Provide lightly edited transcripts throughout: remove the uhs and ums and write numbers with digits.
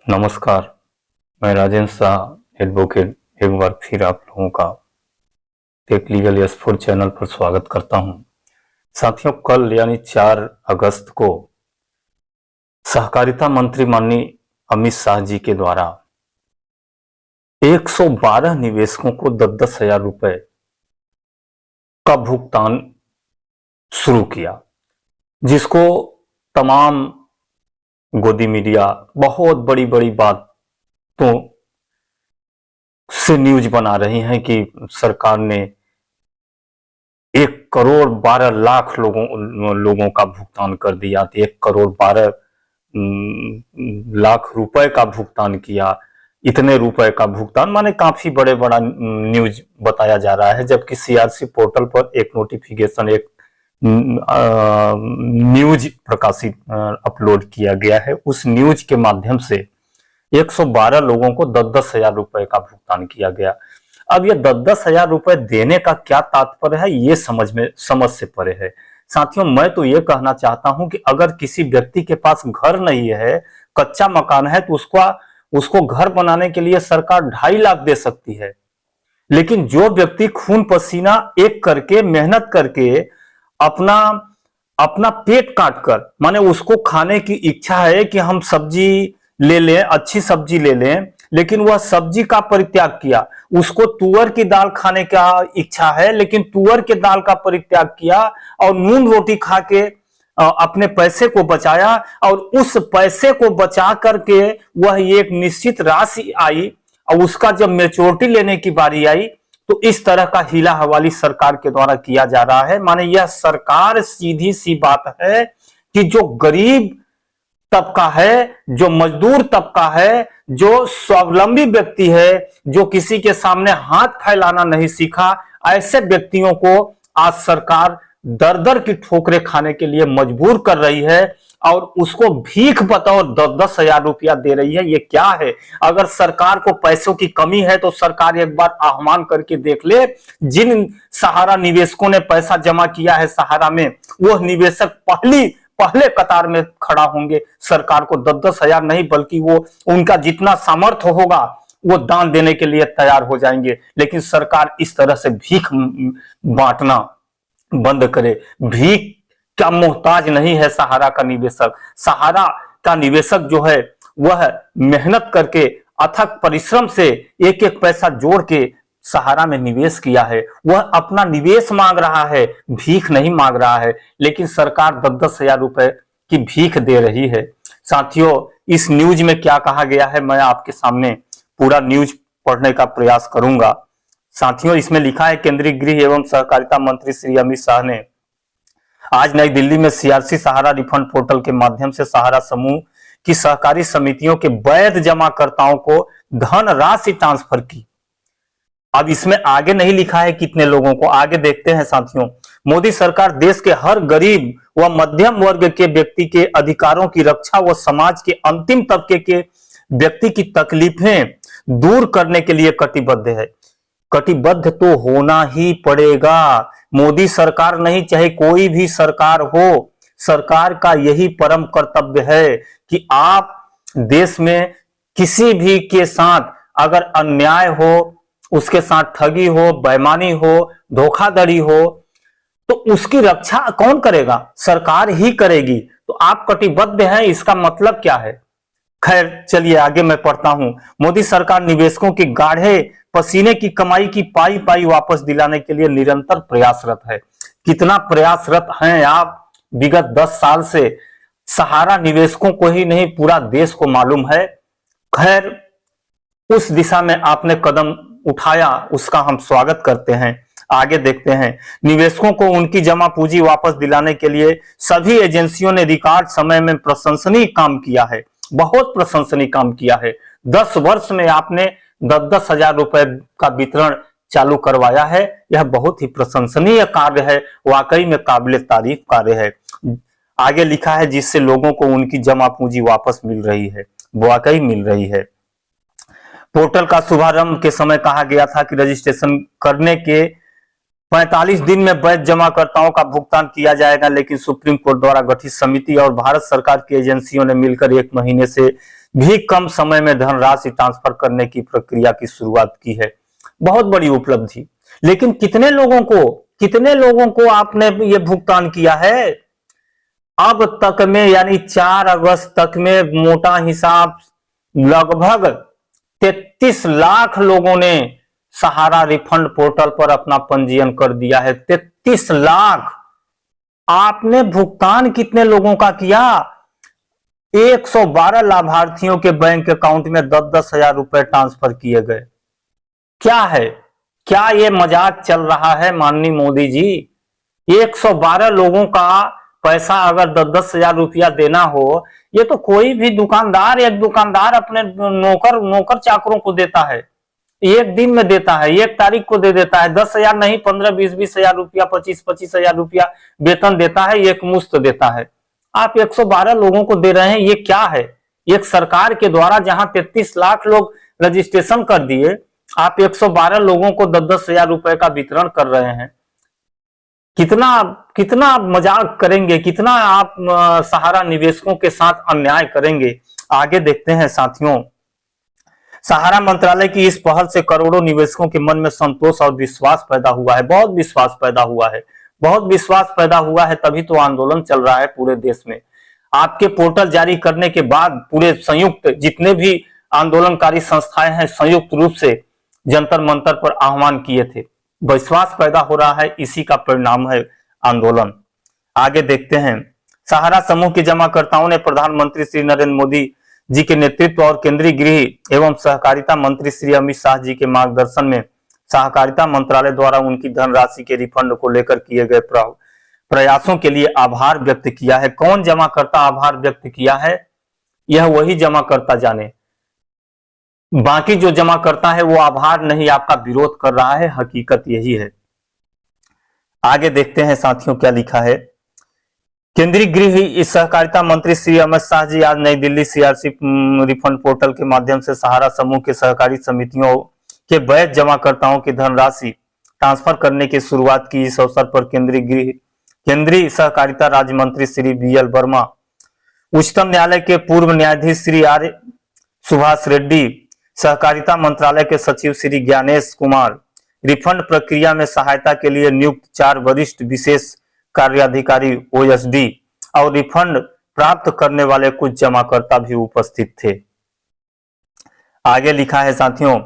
नमस्कार, मैं राजेंद्र शाह एडवोकेट एक बार फिर आप लोगों का टेक लीगल S4 चैनल पर स्वागत करता हूं। साथियों, कल यानी 4 अगस्त को सहकारिता मंत्री माननीय अमित शाह जी के द्वारा 112 निवेशकों को 10-10 हजार रुपए का भुगतान शुरू किया, जिसको तमाम गोदी मीडिया बहुत बड़ी बड़ी बातों से न्यूज बना रही हैं कि सरकार ने 1,12,00,000 लोगों का भुगतान कर दिया, 1,12,00,000 रुपए का भुगतान किया। इतने रुपए का भुगतान माने काफी बड़ा न्यूज बताया जा रहा है, जबकि CRC पोर्टल पर एक नोटिफिकेशन, एक न्यूज प्रकाशित अपलोड किया गया है। उस न्यूज के माध्यम से 112 लोगों को 10-10 हजार रुपए का भुगतान किया गया। अब ये 10-10 हजार रुपए देने का क्या तात्पर्य है, ये समझ से परे है। साथियों, मैं तो ये कहना चाहता हूं कि अगर किसी व्यक्ति के पास घर नहीं है, कच्चा मकान है, तो उसको घर बनाने के लिए सरकार 2.5 लाख दे सकती है। लेकिन जो व्यक्ति खून पसीना एक करके, मेहनत करके, अपना पेट काट कर, माने उसको खाने की इच्छा है कि हम सब्जी ले लें, अच्छी सब्जी ले लें, लेकिन वह सब्जी का परित्याग किया। उसको तुअर की दाल खाने का इच्छा है, लेकिन तुअर के दाल का परित्याग किया और नून रोटी खा के अपने पैसे को बचाया, और उस पैसे को बचा करके वह एक निश्चित राशि आई, और उसका जब मैच्योरिटी लेने की बारी आई तो इस तरह का हीला हवाली सरकार के द्वारा किया जा रहा है। माने यह सरकार, सीधी सी बात है कि जो गरीब तबका है, जो मजदूर तबका है, जो स्वावलंबी व्यक्ति है, जो किसी के सामने हाथ फैलाना नहीं सीखा, ऐसे व्यक्तियों को आज सरकार दर-दर की ठोकरें खाने के लिए मजबूर कर रही है, और उसको भीख बतौर 10-10 हजार रुपया दे रही है। ये क्या है? अगर सरकार को पैसों की कमी है तो सरकार एक बार आह्वान करके देख ले, जिन सहारा निवेशकों ने पैसा जमा किया है सहारा में, वो निवेशक पहले कतार में खड़ा होंगे। सरकार को 10-10 हजार नहीं, बल्कि वो उनका जितना सामर्थ्य होगा वो दान देने के लिए तैयार हो जाएंगे। लेकिन सरकार इस तरह से भीख बांटना बंद करे। भीख का मोहताज नहीं है सहारा का निवेशक। सहारा का निवेशक जो है वह मेहनत करके, अथक परिश्रम से एक एक पैसा जोड़ के सहारा में निवेश किया है। वह अपना निवेश मांग रहा है, भीख नहीं मांग रहा है। लेकिन सरकार 10-10 हजार रुपए की भीख दे रही है। साथियों, इस न्यूज में क्या कहा गया है, मैं आपके सामने पूरा न्यूज पढ़ने का प्रयास करूंगा। साथियों, इसमें लिखा है, केंद्रीय गृह एवं सहकारिता मंत्री श्री अमित शाह ने आज नई दिल्ली में CRC सहारा रिफंड पोर्टल के माध्यम से सहारा समूह की सहकारी समितियों के वैध जमाकर्ताओं को धन राशि ट्रांसफर की। अब इसमें आगे नहीं लिखा है कितने लोगों को, आगे देखते हैं। साथियों, मोदी सरकार देश के हर गरीब व मध्यम वर्ग के व्यक्ति के अधिकारों की रक्षा व समाज के अंतिम तबके के व्यक्ति की तकलीफें दूर करने के लिए कटिबद्ध है। कटिबद्ध तो होना ही पड़ेगा। मोदी सरकार नहीं, चाहे कोई भी सरकार हो, सरकार का यही परम कर्तव्य है कि आप देश में किसी भी के साथ अगर अन्याय हो, उसके साथ ठगी हो, बेईमानी हो, धोखाधड़ी हो, तो उसकी रक्षा कौन करेगा? सरकार ही करेगी। तो आप कटिबद्ध हैं, इसका मतलब क्या है? खैर, चलिए आगे मैं पढ़ता हूं। मोदी सरकार निवेशकों की गाढ़े पसीने की कमाई की पाई वापस दिलाने के लिए निरंतर प्रयासरत है। कितना प्रयासरत हैं आप? विगत 10 साल से सहारा निवेशकों को ही नहीं, पूरा देश को मालूम है। खैर, उस दिशा में आपने कदम उठाया, उसका हम स्वागत करते हैं। आगे देखते हैं। निवेशकों को उनकी जमा पूंजी वापस दिलाने के लिए सभी एजेंसियों ने रिकॉर्ड समय में प्रशंसनीय काम किया है, बहुत प्रशंसनीय काम किया है। 10 वर्ष में आपने 10-10 हजार रुपए का वितरण चालू करवाया है। यह बहुत ही प्रशंसनीय कार्य है, वाकई में काबिल तारीफ कार्य है। आगे लिखा है, जिससे लोगों को उनकी जमा पूंजी वापस मिल रही है, वाकई मिल रही है। पोर्टल का शुभारंभ के समय कहा गया था कि रजिस्ट्रेशन करने के 45 दिन में वैध जमाकर्ताओं का भुगतान किया जाएगा, लेकिन सुप्रीम कोर्ट द्वारा गठित समिति और भारत सरकार की एजेंसियों ने मिलकर 1 महीने से भी कम समय में धनराशि ट्रांसफर करने की प्रक्रिया की शुरुआत की है। बहुत बड़ी उपलब्धि। लेकिन कितने लोगों को आपने ये भुगतान किया है? अब तक में यानी 4 अगस्त तक में मोटा हिसाब लगभग 33 लाख लोगों ने सहारा रिफंड पोर्टल पर अपना पंजीयन कर दिया है। 33 लाख। आपने भुगतान कितने लोगों का किया? 112 लाभार्थियों के बैंक अकाउंट में 10-10 हजार रुपए ट्रांसफर किए गए। क्या है? क्या ये मजाक चल रहा है माननीय मोदी जी? 112 लोगों का पैसा अगर 10-10 हजार रुपया देना हो, ये तो कोई भी दुकानदार, एक दुकानदार अपने नौकर चाकरों को देता है, एक दिन में देता है, 1 तारीख को दे देता है। 10 हजार नहीं, 15-20 हजार रुपया, 25 हजार रुपया वेतन देता है, एक मुश्त देता है। आप 112 लोगों को दे रहे हैं, ये क्या है? एक सरकार के द्वारा जहां 33 लाख लोग रजिस्ट्रेशन कर दिए, आप 112 लोगों को 10-10 हजार रुपए का वितरण कर रहे हैं। कितना मजाक करेंगे? कितना आप सहारा निवेशकों के साथ अन्याय करेंगे? आगे देखते हैं साथियों। सहारा मंत्रालय की इस पहल से करोड़ों निवेशकों के मन में संतोष और विश्वास पैदा हुआ है। बहुत विश्वास पैदा हुआ है, बहुत विश्वास पैदा हुआ है, तभी तो आंदोलन चल रहा है पूरे देश में। आपके पोर्टल जारी करने के बाद पूरे संयुक्त जितने भी आंदोलनकारी संस्थाएं हैं, संयुक्त रूप से जंतर मंतर पर आह्वान किए थे। विश्वास पैदा हो रहा है, इसी का परिणाम है आंदोलन। आगे देखते हैं। सहारा समूह के जमाकर्ताओं ने प्रधानमंत्री श्री नरेंद्र मोदी जी के नेतृत्व और केंद्रीय गृह एवं सहकारिता मंत्री श्री अमित शाह जी के मार्गदर्शन में सहकारिता मंत्रालय द्वारा उनकी धनराशि के रिफंड को लेकर किए गए प्रयासों के लिए आभार व्यक्त किया है। कौन जमाकर्ता आभार व्यक्त किया है? यह वही जमाकर्ता जाने। बाकी जो जमाकर्ता है वो आभार नहीं, आपका विरोध कर रहा है। हकीकत यही है। आगे देखते हैं साथियों क्या लिखा है। केंद्रीय गृह सहकारिता मंत्री श्री अमित शाह जी आज नई दिल्ली सीआरसी रिफंड पोर्टल के माध्यम से सहारा समूह के सहकारी समितियों के वैध जमाकर्ताओं की धनराशि ट्रांसफर करने की शुरुआत की। इस अवसर पर केंद्रीय सहकारिता राज्य मंत्री श्री बीएल वर्मा, उच्चतम न्यायालय के पूर्व न्यायाधीश श्री आर सुभाष रेड्डी, सहकारिता मंत्रालय के सचिव श्री ज्ञानेश कुमार, रिफंड प्रक्रिया में सहायता के लिए नियुक्त 4 वरिष्ठ विशेष कार्याधिकारी ओएसडी और रिफंड प्राप्त करने वाले कुछ जमाकर्ता भी उपस्थित थे। आगे लिखा है साथियों।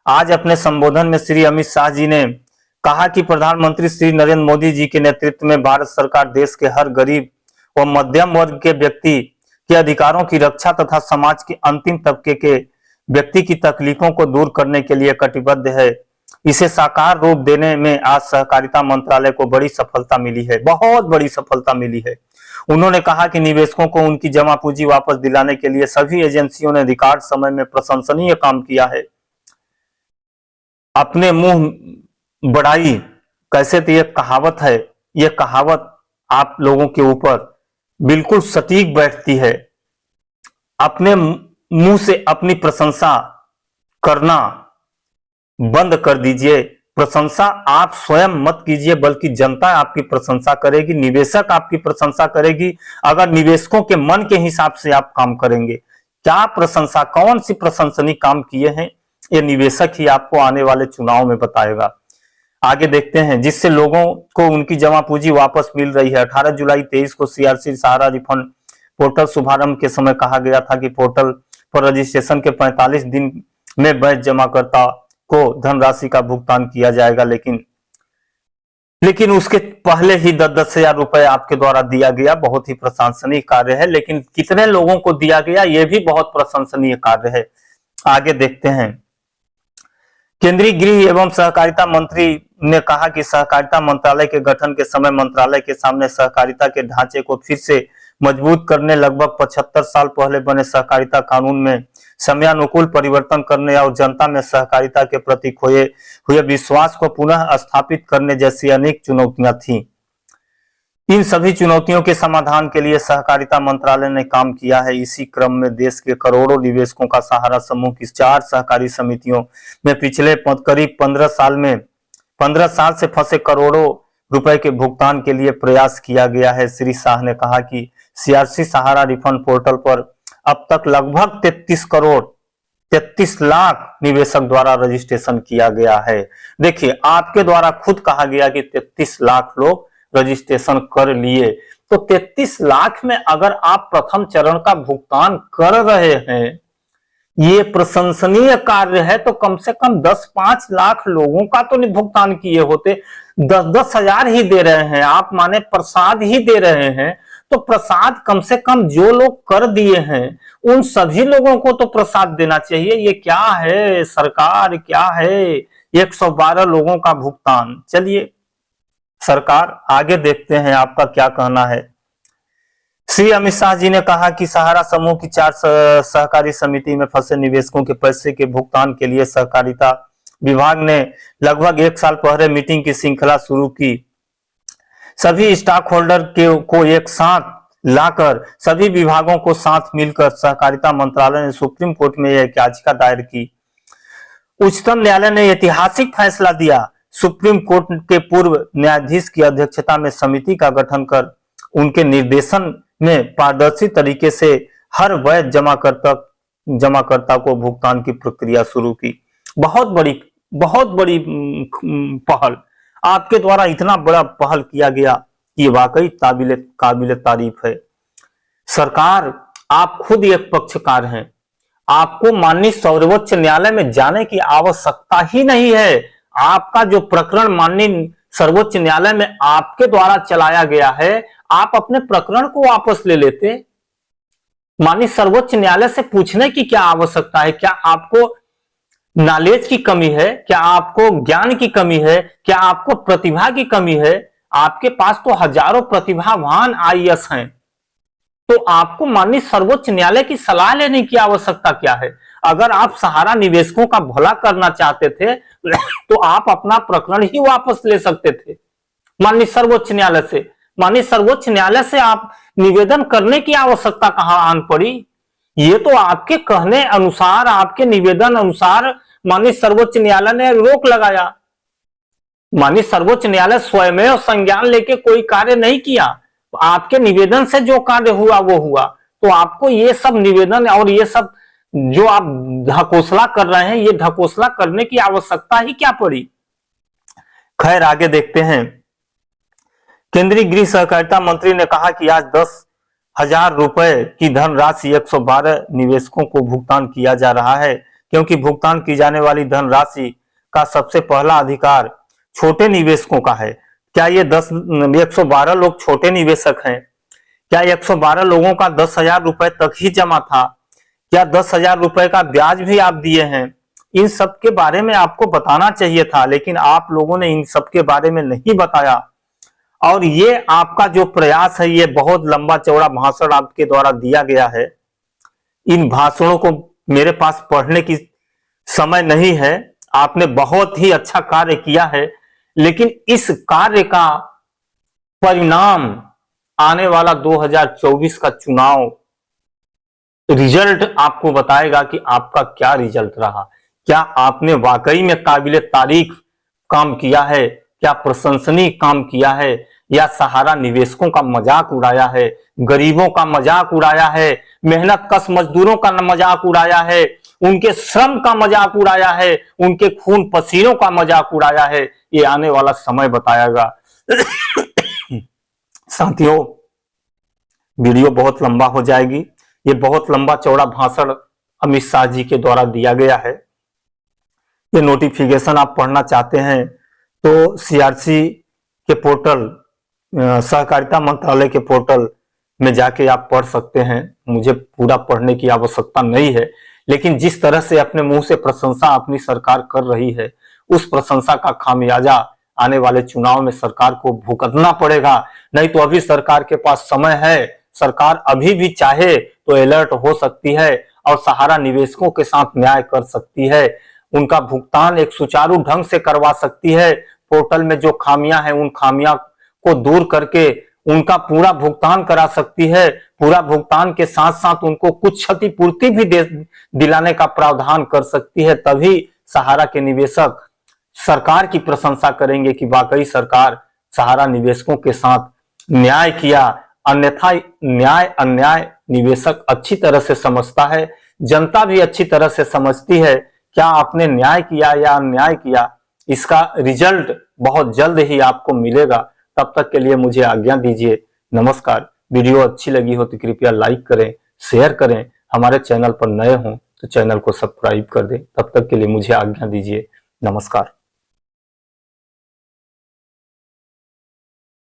आज अपने संबोधन में श्री अमित शाह जी ने कहा कि प्रधानमंत्री श्री नरेंद्र मोदी जी के नेतृत्व में भारत सरकार देश के हर गरीब व मध्यम वर्ग के व्यक्ति के अधिकारों की रक्षा तथा समाज के अंतिम तबके के व्यक्ति की तकलीफों को दूर करने के लिए कटिबद्ध है। इसे साकार रूप देने में आज सहकारिता मंत्रालय को बड़ी सफलता मिली है, बहुत बड़ी सफलता मिली है। उन्होंने कहा कि निवेशकों को उनकी जमा पूंजी वापस दिलाने के लिए सभी एजेंसियों ने रिकॉर्ड समय में प्रशंसनीय काम किया है। अपने मुंह बढ़ाई, कैसे तो ये कहावत है, ये कहावत आप लोगों के ऊपर बिल्कुल सटीक बैठती है। अपने मुंह से अपनी प्रशंसा करना बंद कर दीजिए। प्रशंसा आप स्वयं मत कीजिए, बल्कि जनता आपकी प्रशंसा करेगी, निवेशक आपकी प्रशंसा करेगी, अगर निवेशकों के मन के हिसाब से आप काम करेंगे। क्या प्रशंसा, कौन सी प्रशंसनीय काम किए हैं, ये निवेशक ही आपको आने वाले चुनाव में बताएगा। आगे देखते हैं। जिससे लोगों को उनकी जमा पूंजी वापस मिल रही है। 18 जुलाई 23 को सीआरसी सहारा रिफंड पोर्टल शुभारंभ के समय कहा गया था कि पोर्टल पर रजिस्ट्रेशन के 45 दिन में वैध जमाकर्ता को धनराशि का भुगतान किया जाएगा, लेकिन उसके पहले ही 10-10 हजार रुपए आपके द्वारा दिया गया। बहुत ही प्रशंसनीय कार्य है, लेकिन कितने लोगों को दिया गया यह भी बहुत प्रशंसनीय कार्य है। आगे देखते हैं। केंद्रीय गृह एवं सहकारिता मंत्री ने कहा कि सहकारिता मंत्रालय के गठन के समय मंत्रालय के सामने सहकारिता के ढांचे को फिर से मजबूत करने, लगभग 75 साल पहले बने सहकारिता कानून में समयानुकूल परिवर्तन करने और जनता में सहकारिता के प्रति खोए हुए विश्वास को पुनः स्थापित करने जैसी अनेक चुनौतियां थीं। इन सभी चुनौतियों के समाधान के लिए सहकारिता मंत्रालय ने काम किया है। इसी क्रम में देश के करोड़ों निवेशकों का सहारा समूह की 4 सहकारी समितियों में पिछले करीब 15 साल से फंसे करोड़ों रुपए के भुगतान के लिए प्रयास किया गया है। श्री शाह ने कहा कि सीआरसी सहारा रिफंड पोर्टल पर अब तक लगभग 33 लाख निवेशक द्वारा रजिस्ट्रेशन किया गया है। देखिए, आपके द्वारा खुद कहा गया कि 33 लाख लोग रजिस्ट्रेशन कर लिए, तो 33 लाख में अगर आप प्रथम चरण का भुगतान कर रहे हैं, ये प्रशंसनीय कार्य है। तो कम से कम 10-5 लाख लोगों का तो नहीं भुगतान किए होते। 10-10 हजार ही दे रहे हैं आप, माने प्रसाद ही दे रहे हैं, तो प्रसाद कम से कम जो लोग कर दिए हैं उन सभी लोगों को तो प्रसाद देना चाहिए। ये क्या है सरकार, क्या है 112 लोगों का भुगतान। चलिए सरकार, आगे देखते हैं आपका क्या कहना है। श्री अमित शाह जी ने कहा कि सहारा समूह की 4 सहकारी समिति में फंसे निवेशकों के पैसे के भुगतान के लिए सहकारिता विभाग ने लगभग 1 साल पहले मीटिंग की श्रृंखला शुरू की। सभी स्टॉक होल्डर को एक साथ लाकर सभी विभागों को साथ मिलकर सहकारिता मंत्रालय ने सुप्रीम कोर्ट में यह याचिका दायर की। उच्चतम न्यायालय ने ऐतिहासिक फैसला दिया। सुप्रीम कोर्ट के पूर्व न्यायाधीश की अध्यक्षता में समिति का गठन कर उनके निर्देशन में पारदर्शी तरीके से हर वैध जमाकर्ता को भुगतान की प्रक्रिया शुरू की। बहुत बड़ी पहल, आपके द्वारा इतना बड़ा पहल किया गया कि वाकई काबिल तारीफ है। सरकार, आप खुद एक पक्षकार हैं, आपको माननीय सर्वोच्च न्यायालय में जाने की आवश्यकता ही नहीं है। आपका जो प्रकरण माननीय सर्वोच्च न्यायालय में आपके द्वारा चलाया गया है, आप अपने प्रकरण को वापस ले लेते। माननीय सर्वोच्च न्यायालय से पूछने की क्या आवश्यकता है? क्या आपको नॉलेज की कमी है? क्या आपको ज्ञान की कमी है? क्या आपको प्रतिभा की कमी है? आपके पास तो हजारों प्रतिभावान आईएएस हैं, तो आपको माननीय सर्वोच्च न्यायालय की सलाह लेने की आवश्यकता क्या है? अगर आप सहारा निवेशकों का भला करना चाहते थे तो आप अपना प्रकरण ही वापस ले सकते थे माननीय सर्वोच्च न्यायालय से। माननीय सर्वोच्च न्यायालय से आप निवेदन करने की आवश्यकता कहां आन पड़ी? ये तो आपके कहने अनुसार, आपके निवेदन अनुसार माननीय सर्वोच्च न्यायालय ने रोक लगाया। माननीय सर्वोच्च न्यायालय स्वयं संज्ञान लेके कोई कार्य नहीं किया, आपके निवेदन से जो कार्य हुआ वो हुआ। तो आपको ये सब निवेदन और ये सब जो आप ढकोसला कर रहे हैं, ये ढकोसला करने की आवश्यकता ही क्या पड़ी? खैर, आगे देखते हैं। केंद्रीय गृह सहकारिता मंत्री ने कहा कि आज 10,000 रुपए की धनराशि 112 निवेशकों को भुगतान किया जा रहा है, क्योंकि भुगतान की जाने वाली धनराशि का सबसे पहला अधिकार छोटे निवेशकों का है। क्या ये 112 लोग छोटे निवेशक हैं? क्या 112 लोगों का 10,000 रुपए तक ही जमा था? क्या 10,000 रुपए का ब्याज भी आप दिए हैं? इन सब के बारे में आपको बताना चाहिए था, लेकिन आप लोगों ने इन सब के बारे में नहीं बताया। और ये आपका जो प्रयास है, ये बहुत लंबा चौड़ा भाषण आपके द्वारा दिया गया है। इन भाषणों को मेरे पास पढ़ने की समय नहीं है। आपने बहुत ही अच्छा कार्य किया है, लेकिन इस कार्य का परिणाम आने वाला 2024 का चुनाव रिजल्ट आपको बताएगा कि आपका क्या रिजल्ट रहा। क्या आपने वाकई में काबिल तारीफ काम किया है? क्या प्रशंसनीय काम किया है? या सहारा निवेशकों का मजाक उड़ाया है, गरीबों का मजाक उड़ाया है, मेहनत कश मजदूरों का मजाक उड़ाया है, उनके श्रम का मजाक उड़ाया है, उनके खून पसीनों का मजाक उड़ाया है? ये आने वाला समय बताएगा। साथियों, वीडियो बहुत लंबा हो जाएगी। ये बहुत लंबा चौड़ा भाषण अमित शाह जी के द्वारा दिया गया है। ये नोटिफिकेशन आप पढ़ना चाहते हैं तो सीआरसी के पोर्टल, सहकारिता मंत्रालय के पोर्टल में जाके आप पढ़ सकते हैं। मुझे पूरा पढ़ने की आवश्यकता नहीं है, लेकिन जिस तरह से अपने मुंह से प्रशंसा अपनी सरकार कर रही है, उस प्रशंसा का खामियाजा आने वाले चुनाव में सरकार को भुगतना पड़ेगा। नहीं तो अभी सरकार के पास समय है, सरकार अभी भी चाहे तो अलर्ट हो सकती है और सहारा निवेशकों के साथ न्याय कर सकती है। उनका भुगतान एक सुचारू ढंग से करवा सकती है। पोर्टल में जो खामियां हैं, उन खामियां को दूर करके उनका पूरा भुगतान करा सकती है। पूरा भुगतान के साथ साथ उनको कुछ क्षतिपूर्ति भी दिलाने का प्रावधान कर सकती है। तभी सहारा के निवेशक सरकार की प्रशंसा करेंगे कि वाकई सरकार सहारा निवेशकों के साथ न्याय किया अन्यथा न्याय अन्याय निवेशक अच्छी तरह से समझता है, जनता भी अच्छी तरह से समझती है। क्या आपने न्याय किया या अन्याय किया, इसका रिजल्ट बहुत जल्द ही आपको मिलेगा। तब तक के लिए मुझे आज्ञा दीजिए। नमस्कार। वीडियो अच्छी लगी हो तो कृपया लाइक करें, शेयर करें। हमारे चैनल पर नए हों तो चैनल को सब्सक्राइब कर दें। तब तक के लिए मुझे आज्ञा दीजिए। नमस्कार।